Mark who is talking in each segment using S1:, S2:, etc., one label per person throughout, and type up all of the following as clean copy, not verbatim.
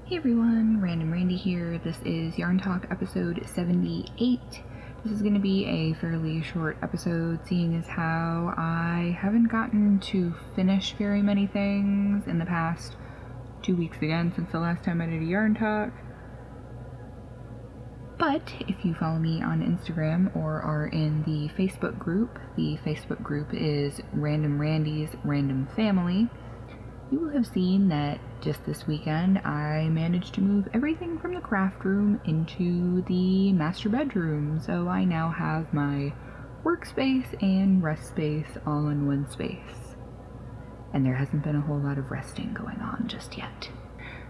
S1: Hey everyone, Random Randy here. This is Yarn Talk episode 78. This is going to be a fairly short episode, seeing as how I haven't gotten to finish very many things in the past 2 weeks again since the last time I did a Yarn Talk. But if you follow me on Instagram or are in the Facebook group is Random Randy's Random Family, you will have seen that just this weekend I managed to move everything from the craft room into the master bedroom, so I now have my workspace and rest space all in one space. And there hasn't been a whole lot of resting going on just yet.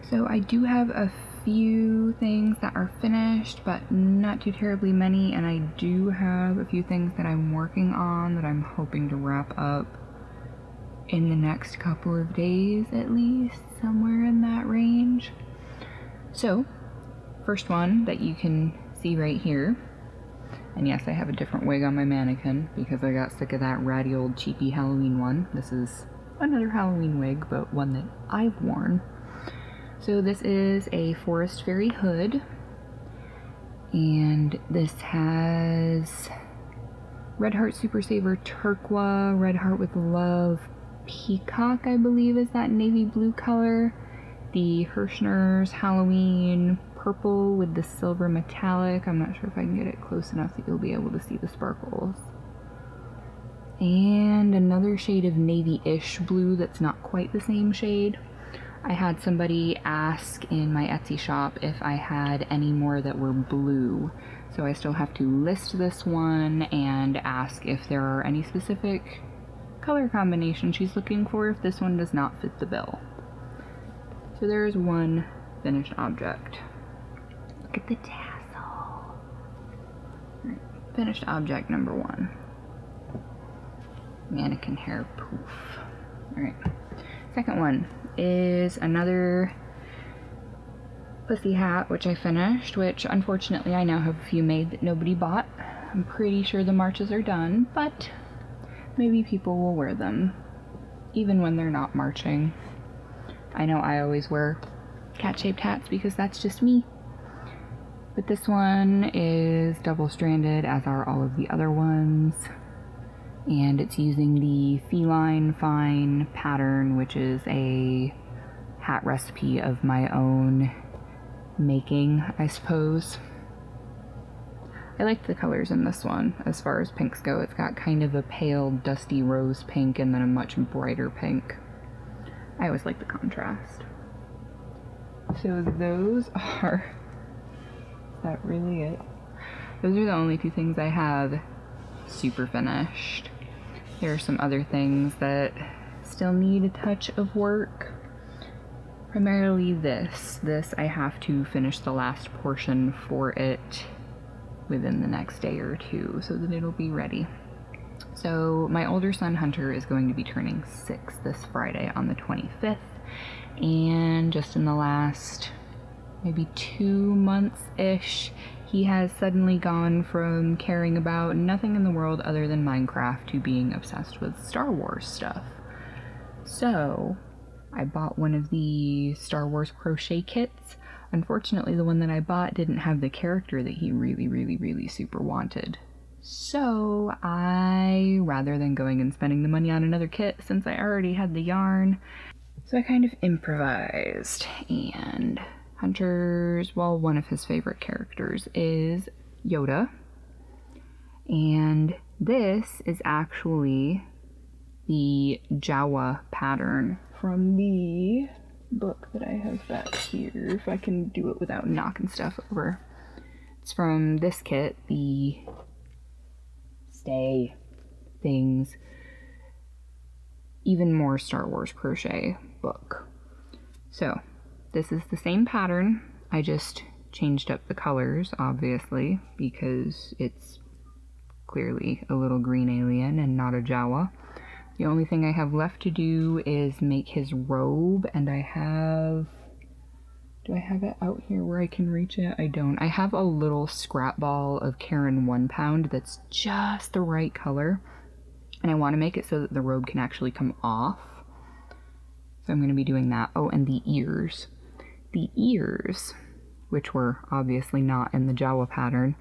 S1: So I do have a few things that are finished, but not too terribly many, and I do have a few things that I'm working on that I'm hoping to wrap up in the next couple of days at least, somewhere in that range. So, first one that you can see right here, and yes, I have a different wig on my mannequin because I got sick of that ratty old cheapy Halloween one. This is another Halloween wig, but one that I've worn. So this is a Forest Fairy hood, and this has Red Heart Super Saver Turquoise, Red Heart with Love Peacock, I believe is that navy blue color, the Hirschner's Halloween purple with the silver metallic. I'm not sure if I can get it close enough that you'll be able to see the sparkles, and another shade of navy-ish blue that's not quite the same shade. I had somebody ask in my Etsy shop if I had any more that were blue, so I still have to list this one and ask if there are any specific color combination she's looking for if this one does not fit the bill. So there's one finished object. Look at the tassel. Right. Finished object number one. Mannequin hair poof. Alright. Second one is another pussy hat, which I finished, which unfortunately I now have a few made that nobody bought. I'm pretty sure the marches are done, but maybe people will wear them even when they're not marching. I know I always wear cat-shaped hats because that's just me. But this one is double-stranded, as are all of the other ones. And it's using the Feline Fine pattern, which is a hat recipe of my own making, I suppose. I like the colors in this one. As far as pinks go, it's got kind of a pale, dusty rose pink and then a much brighter pink. I always like the contrast. So those are... Is that really it? Those are the only two things I have super finished. There are some other things that still need a touch of work. Primarily this. This I have to finish the last portion for it within the next day or two so that it'll be ready. So my older son Hunter is going to be turning 6 this Friday on the 25th, and just in the last maybe 2 months-ish, he has suddenly gone from caring about nothing in the world other than Minecraft to being obsessed with Star Wars stuff. So I bought one of the Star Wars crochet kits. Unfortunately, the one that I bought didn't have the character that he really super wanted. So I, rather than going and spending the money on another kit since I already had the yarn, so I kind of improvised. And Hunter's, well, one of his favorite characters is Yoda. And this is actually the Jawa pattern from the book that I have back here, if I can do it without knocking stuff over. It's from this kit, the Stay Things Even More Star Wars Crochet book. So this is the same pattern, I just changed up the colors, obviously, because it's clearly a little green alien and not a Jawa. The only thing I have left to do is make his robe, and I have... Do I have it out here where I can reach it? I don't. I have a little scrap ball of Karen 1 pound that's just the right color, and I want to make it so that the robe can actually come off. So I'm going to be doing that. Oh, and the ears. the ears, which were obviously not in the Jawa pattern,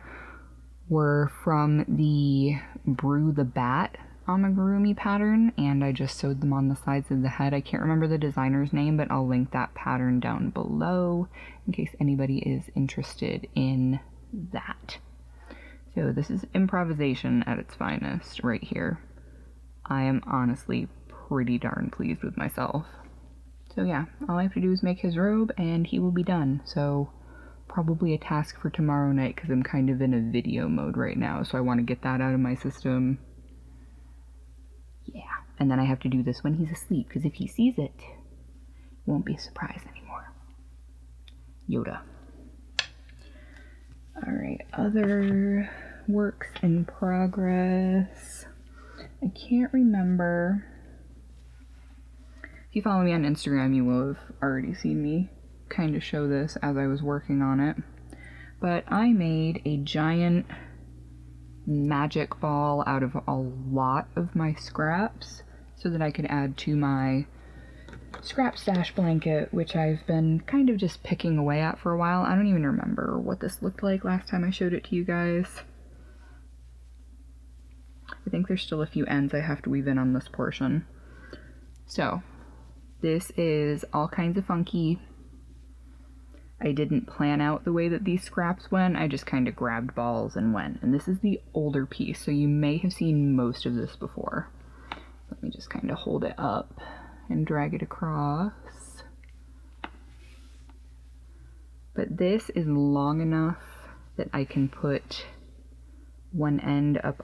S1: were from the Brew the Bat Amigurumi pattern, and I just sewed them on the sides of the head. I can't remember the designer's name, but I'll link that pattern down below in case anybody is interested in that. So this is improvisation at its finest right here. I am honestly pretty darn pleased with myself. So yeah, all I have to do is make his robe and he will be done. So probably a task for tomorrow night because I'm kind of in a video mode right now, so I want to get that out of my system. Yeah, and then I have to do this when he's asleep, because if he sees it, it won't be a surprise anymore. Yoda. Alright, other works in progress. I can't remember. If you follow me on Instagram, you will have already seen me kind of show this as I was working on it. But I made a giant magic ball out of a lot of my scraps so that I could add to my scrap stash blanket, which I've been kind of just picking away at for a while. I don't even remember what this looked like last time I showed it to you guys. I think there's still a few ends I have to weave in on this portion. So this is all kinds of funky. I didn't plan out the way that these scraps went, I just kind of grabbed balls and went. And this is the older piece, so you may have seen most of this before. Let me just kind of hold it up and drag it across. But this is long enough that I can put one end up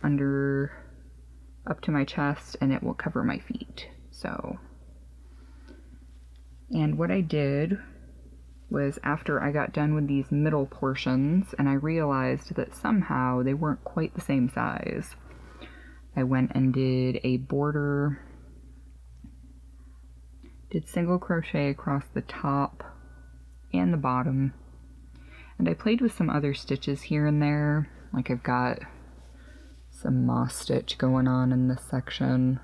S1: to my chest and it will cover my feet. So, and what I did was after I got done with these middle portions and I realized that somehow they weren't quite the same size, I went and did a border, did single crochet across the top and the bottom, and I played with some other stitches here and there. Like I've got some moss stitch going on in this section,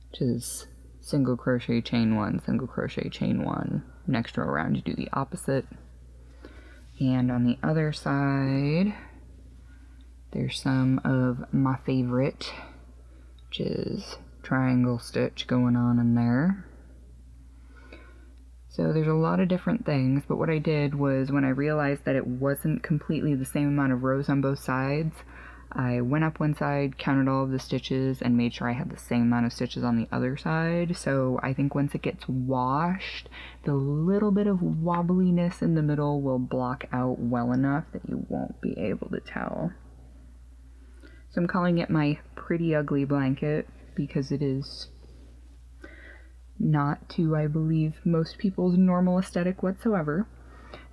S1: which is single crochet chain one, single crochet chain one. Next row around you do the opposite. And on the other side there's some of my favorite, which is triangle stitch going on in there. So there's a lot of different things, but what I did was when I realized that it wasn't completely the same amount of rows on both sides, I went up one side, counted all of the stitches, and made sure I had the same amount of stitches on the other side. So I think once it gets washed, the little bit of wobbliness in the middle will block out well enough that you won't be able to tell. So I'm calling it my pretty ugly blanket because it is not to, I believe, most people's normal aesthetic whatsoever.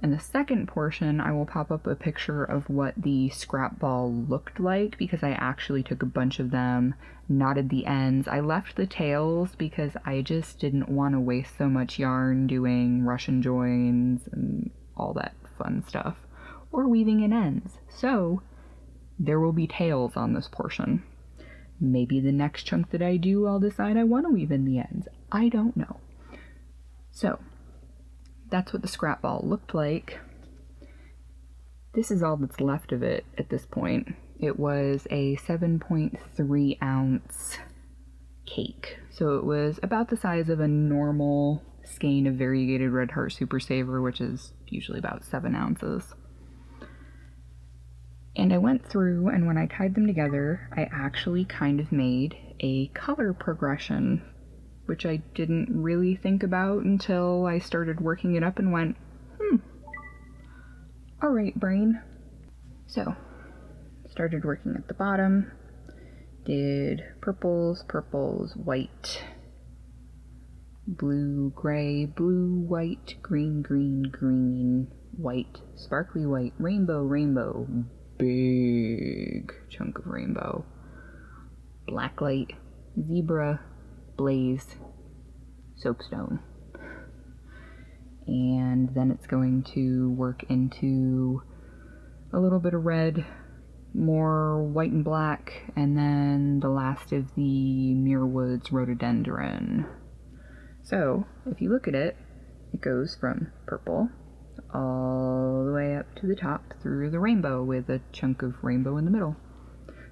S1: And the second portion, I will pop up a picture of what the scrap ball looked like because I actually took a bunch of them, knotted the ends. I left the tails because I just didn't want to waste so much yarn doing Russian joins and all that fun stuff, or weaving in ends. So there will be tails on this portion. Maybe the next chunk that I do, I'll decide I want to weave in the ends. I don't know. So that's what the scrap ball looked like. This is all that's left of it at this point. It was a 7.3 ounce cake. So it was about the size of a normal skein of variegated red heart super saver, which is usually about 7 ounces. And I went through, and when I tied them together, I actually kind of made a color progression, which I didn't really think about until I started working it up and went, alright, brain. So, started working at the bottom, did purples, white, blue, gray, blue, white, green, green, green, white, sparkly white, rainbow, rainbow, big chunk of rainbow, black light, zebra, blaze, soapstone. And then it's going to work into a little bit of red, more white and black, and then the last of the Muirwoods rhododendron. So if you look at it, It goes from purple all the way up to the top through the rainbow with a chunk of rainbow in the middle.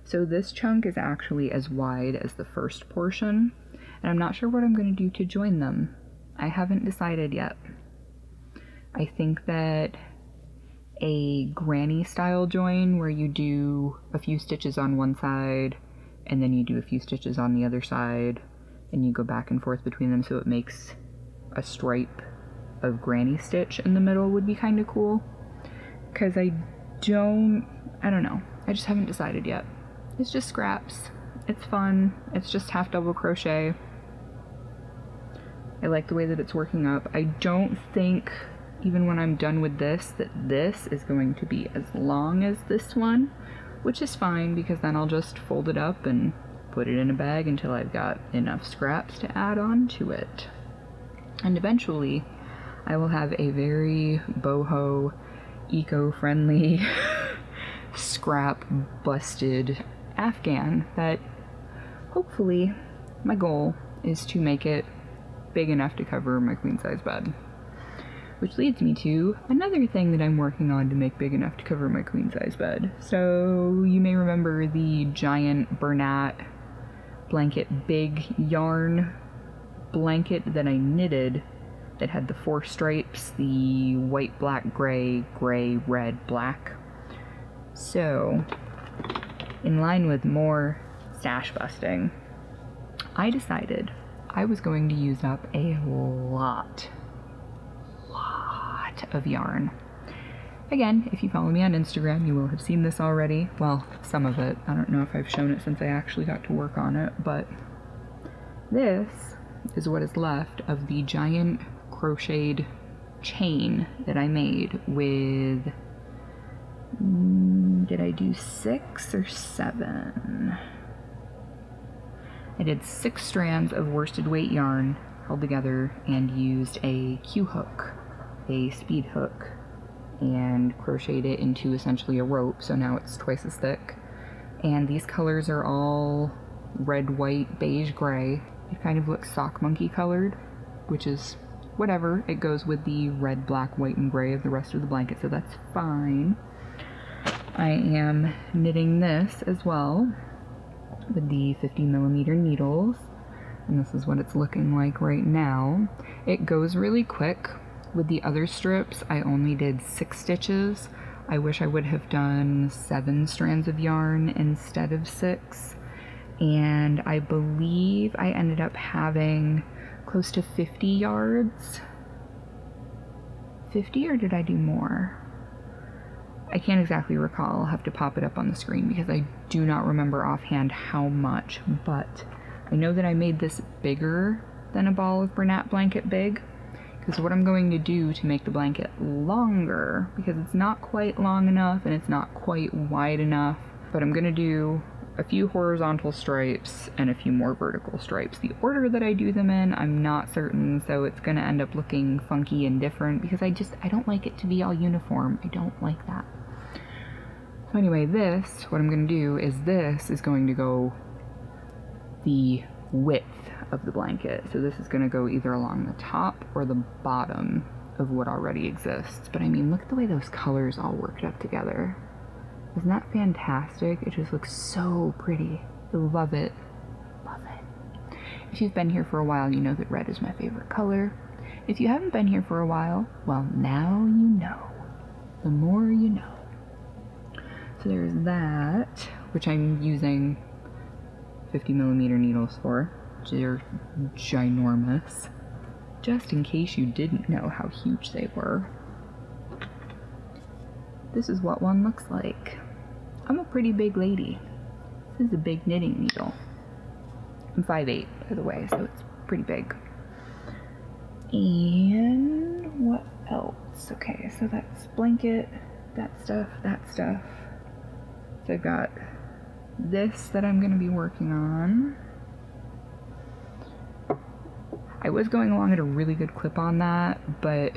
S1: So this chunk is actually as wide as the first portion, and I'm not sure what I'm going to do to join them. I haven't decided yet. I think that a granny style join where you do a few stitches on one side and then you do a few stitches on the other side and you go back and forth between them so it makes a stripe of granny stitch in the middle would be kind of cool. Because I don't know. I just haven't decided yet. It's just scraps. It's fun. It's just half double crochet. I like the way that it's working up. I don't think, even when I'm done with this, that this is going to be as long as this one, which is fine because then I'll just fold it up and put it in a bag until I've got enough scraps to add on to it. And eventually I will have a very boho, eco-friendly, scrap busted Afghan that hopefully my goal is to make it big enough to cover my queen size bed. Which leads me to another thing that I'm working on to make big enough to cover my queen size bed. So you may remember the giant Bernat blanket, big yarn blanket that I knitted that had the 4 stripes, the white, black, gray, gray, red, black. So in line with more stash busting, I decided I was going to use up a lot of yarn. Again, if you follow me on Instagram, you will have seen this already. Well, some of it. I don't know if I've shown it since I actually got to work on it, but this is what is left of the giant crocheted chain that I made with, did I do 6 or 7? I did 6 strands of worsted weight yarn held together and used a Q hook, a speed hook, and crocheted it into essentially a rope, so now it's twice as thick. And these colors are all red, white, beige, gray. It kind of looks sock monkey colored, which is whatever. It goes with the red, black, white, and gray of the rest of the blanket, so that's fine. I am knitting this as well with the 50mm needles, and this is what it's looking like right now. It goes really quick. With the other strips, I only did 6 stitches. I wish I would have done 7 strands of yarn instead of 6. And I believe I ended up having close to 50 yards. 50, or did I do more? I can't exactly recall. I'll have to pop it up on the screen because I do not remember offhand how much, but I know that I made this bigger than a ball of Bernat blanket big. Because what I'm going to do to make the blanket longer, because it's not quite long enough and it's not quite wide enough, but I'm going to do a few horizontal stripes and a few more vertical stripes. The order that I do them in, I'm not certain, so it's going to end up looking funky and different because I don't like it to be all uniform. I don't like that. So anyway, what I'm going to do is this is going to go the width of the blanket. So this is going to go either along the top or the bottom of what already exists. But I mean, look at the way those colors all worked up together. Isn't that fantastic? It just looks so pretty. I love it. Love it. If you've been here for a while, you know that red is my favorite color. If you haven't been here for a while, well, now you know. The more you know. So there's that, which I'm using 50mm needles for. They're ginormous. Just in case you didn't know how huge they were. This is what one looks like. I'm a pretty big lady. This is a big knitting needle. I'm 5'8", by the way, so it's pretty big. And what else? Okay, so that's blanket, that stuff, that stuff. So I've got this that I'm going to be working on. I was going along at a really good clip on that, but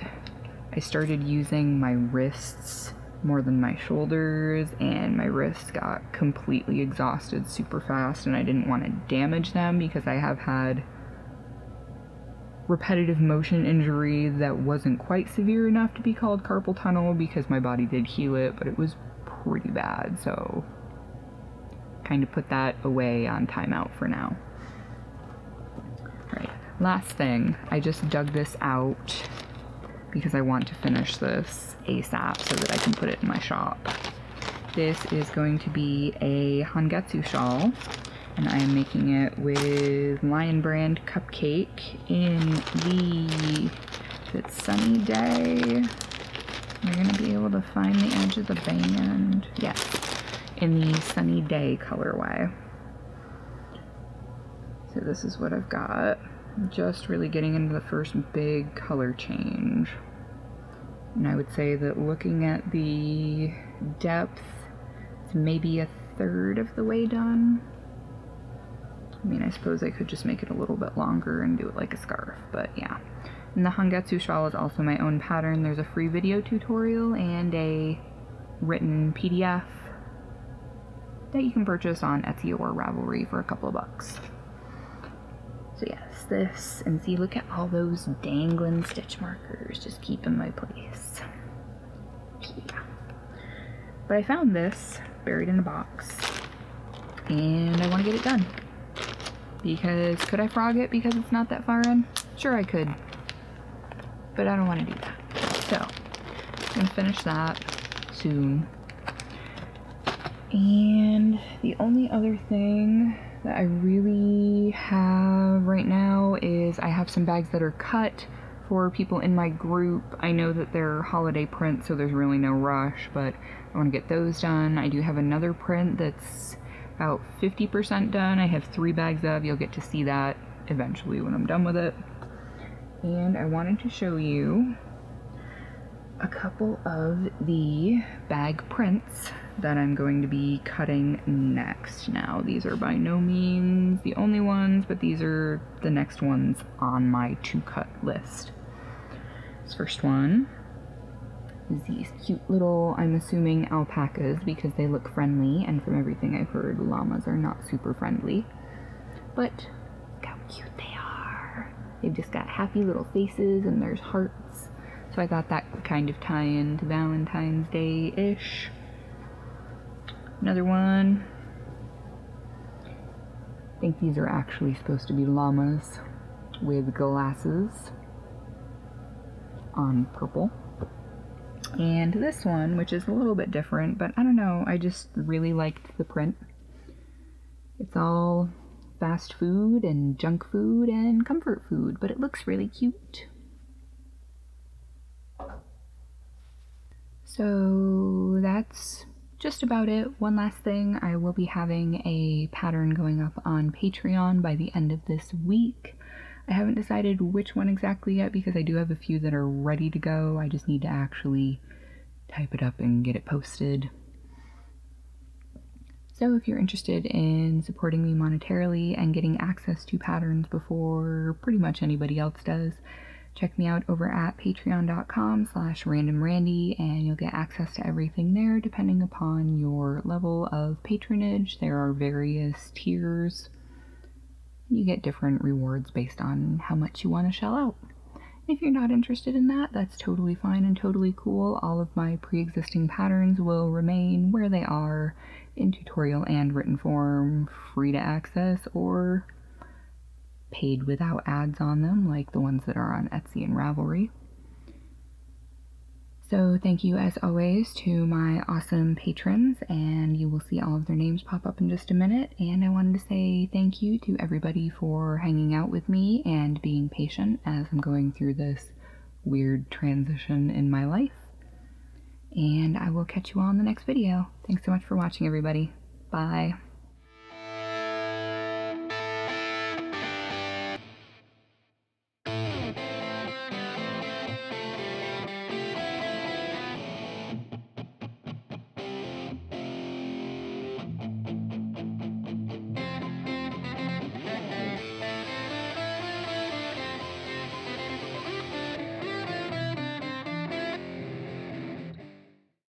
S1: I started using my wrists more than my shoulders, and my wrists got completely exhausted super fast, and I didn't want to damage them because I have had repetitive motion injury that wasn't quite severe enough to be called carpal tunnel because my body did heal it, but it was pretty bad, so kind of put that away on timeout for now. Alright, last thing, I just dug this out because I want to finish this ASAP so that I can put it in my shop. This is going to be a Hangetsu shawl, and I am making it with Lion Brand Cupcake in the, is it Sunny Day? You're gonna be able to find the edge of the band. Yes, in the Sunny Day colorway. So this is what I've got. Just really getting into the first big color change. And I would say that looking at the depth, it's maybe a third of the way done. I mean, I suppose I could just make it a little bit longer and do it like a scarf, but yeah. And the Hangetsu shawl is also my own pattern. There's a free video tutorial and a written PDF that you can purchase on Etsy or Ravelry for a couple of bucks. So yes, this, and see, look at all those dangling stitch markers just keeping my place. Yeah. But I found this buried in a box, and I want to get it done. Because, could I frog it because it's not that far in? Sure I could. But I don't want to do that. So, I'm going to finish that soon. And the only other thing that I really have right now is I have some bags that are cut for people in my group. I know that they're holiday prints, so there's really no rush, but I want to get those done. I do have another print that's about 50% done. I have 3 bags of. You'll get to see that eventually when I'm done with it. And I wanted to show you a couple of the bag prints that I'm going to be cutting next. Now, these are by no means the only ones, but these are the next ones on my to-cut list. This first one is these cute little, I'm assuming, alpacas because they look friendly, and from everything I've heard, llamas are not super friendly. But look how cute they are. They've just got happy little faces and there's hearts. So I thought that could kind of tie into Valentine's Day-ish. Another one. I think these are actually supposed to be llamas with glasses on purple. And this one, which is a little bit different, but I don't know, I just really liked the print. It's all fast food and junk food and comfort food, but it looks really cute. So that's just about it. One last thing, I will be having a pattern going up on Patreon by the end of this week. I haven't decided which one exactly yet because I do have a few that are ready to go. I just need to actually type it up and get it posted. So if you're interested in supporting me monetarily and getting access to patterns before pretty much anybody else does, check me out over at patreon.com/randomrandy and you'll get access to everything there depending upon your level of patronage. There are various tiers. You get different rewards based on how much you want to shell out. If you're not interested in that, that's totally fine and totally cool. All of my pre-existing patterns will remain where they are in tutorial and written form, free to access, or paid without ads on them, like the ones that are on Etsy and Ravelry. So thank you as always to my awesome patrons, and you will see all of their names pop up in just a minute. And I wanted to say thank you to everybody for hanging out with me and being patient as I'm going through this weird transition in my life. And I will catch you all in the next video. Thanks so much for watching, everybody. Bye.